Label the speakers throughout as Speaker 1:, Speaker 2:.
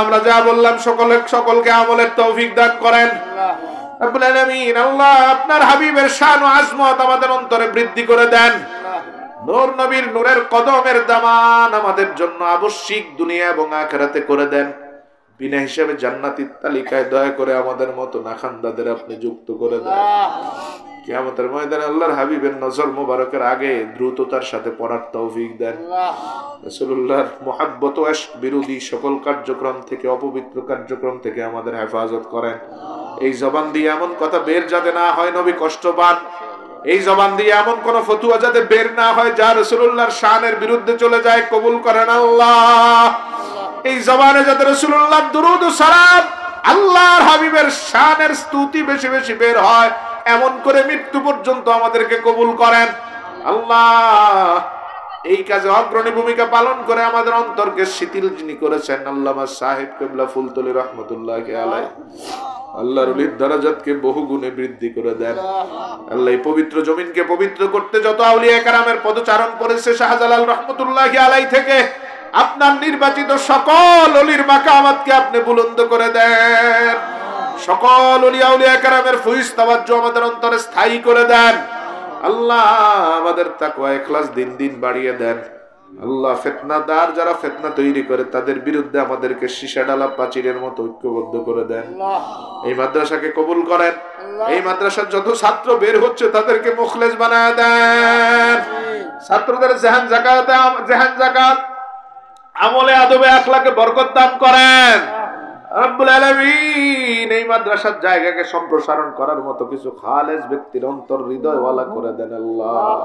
Speaker 1: আমরা যা বললাম সকলকে আমলের তৌফিক দান করেন রব্বুল আলামিন। আল্লাহ আপনার হাবিবের শান ও আজমত আমাদের অন্তরে বৃদ্ধি করে দেন। নূর নবীর নূরের কদমের দামান আমাদের জন্য আবশ্যিক দুনিয়া এবং আখিরাতে করে দেন। বিনা হিসাবে জান্নাতের তালিকায় দয়া করে আমাদের মতো নাখান্দাদের আপনি যুক্ত করে দেন। কিয়ামতের ময়দানে আল্লাহর হাবিবের নজর মোবারকের আগে দ্রুততার সাথে পড়ার তৌফিক দেন। রাসূলুল্লাহর মুহাব্বত ও ইশক বিরোধী সকল কার্যক্রম থেকে, অপবিত্র কার্যক্রম থেকে আমাদের হেফাজত করেন। এই জবান দিয়ে এমন কথা বের যাতে না হয় নবী কষ্ট পান। এই জবান দিয়ে এমন কোন ফতুয়া যাতে বের না হয় যা রাসূলুল্লাহর শানের বিরুদ্ধে চলে যায়, কবুল করেন আল্লাহ। এই জবানে যাতে রাসূলুল্লাহর দুরূদ ও সালাম, আল্লাহর হাবিবের শানের স্তুতি বেশি বেশি বের হয়, এমন করে মৃত্যু পর্যন্ত আমাদেরকে কবুল করেন আল্লাহ। এই কাজে অগ্রণী ভূমিকা পালন করে আমাদের অন্তরকে শিথিল যিনি করেছেন আল্লামা সাহেব কিবলা ফুলতলি রহমতুল্লাহি আলাইহি, আল্লাহর ওলির দরজাতকে বহু গুণে বৃদ্ধি করে দেন আল্লাহ। এই পবিত্র জমিনকে পবিত্র করতে যত আউলিয়া কেরামের পদচারণ করেছে শাহজালাল রহমতুল্লাহি আলাইহি থেকে আপনার নির্বাচিত সকল ওলির মাকামাতকে আপনি বুলন্দ করে দেন। সকল ওলিয়া উলিয়া কেরামের ফয়জ তাওয়াজ্জু আমাদের অন্তরে স্থায়ী করে দেন আল্লাহ। আমাদের তাকওয়া ইখলাস দিন দিন বাড়িয়ে দেন আল্লাহ। ফিতনাদার যারা ফিতনা তৈরি করে তাদের বিরুদ্ধে আমাদেরকে সীসা ডালা প্রাচীরের মতো ঐক্যবদ্ধ করে দেন। এই মাদ্রাসাকে কবুল করেন। এই মাদ্রাসার যত ছাত্র বের হচ্ছে তাদেরকে মুখলেস বানায় দেন। ছাত্রদের জেহান যাকাত আমলে আদবে আখলাকে বরকত দান করেন রব্বুল আলামিন। এই মাদ্রাসার জায়গাকে সম্প্রসারণ করার মতো কিছু খালেস ব্যক্তির অন্তর হৃদয়ওয়ালা করে দেন আল্লাহ।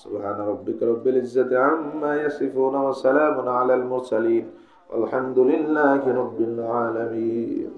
Speaker 1: সুবহান রাব্বিকা রব্বিল ইজ্জাতি আম্মা ইয়াসিফুন ওয়া সালামুন আলাল মুরসালিন আলহামদুলিল্লাহি রাব্বিল আলামিন।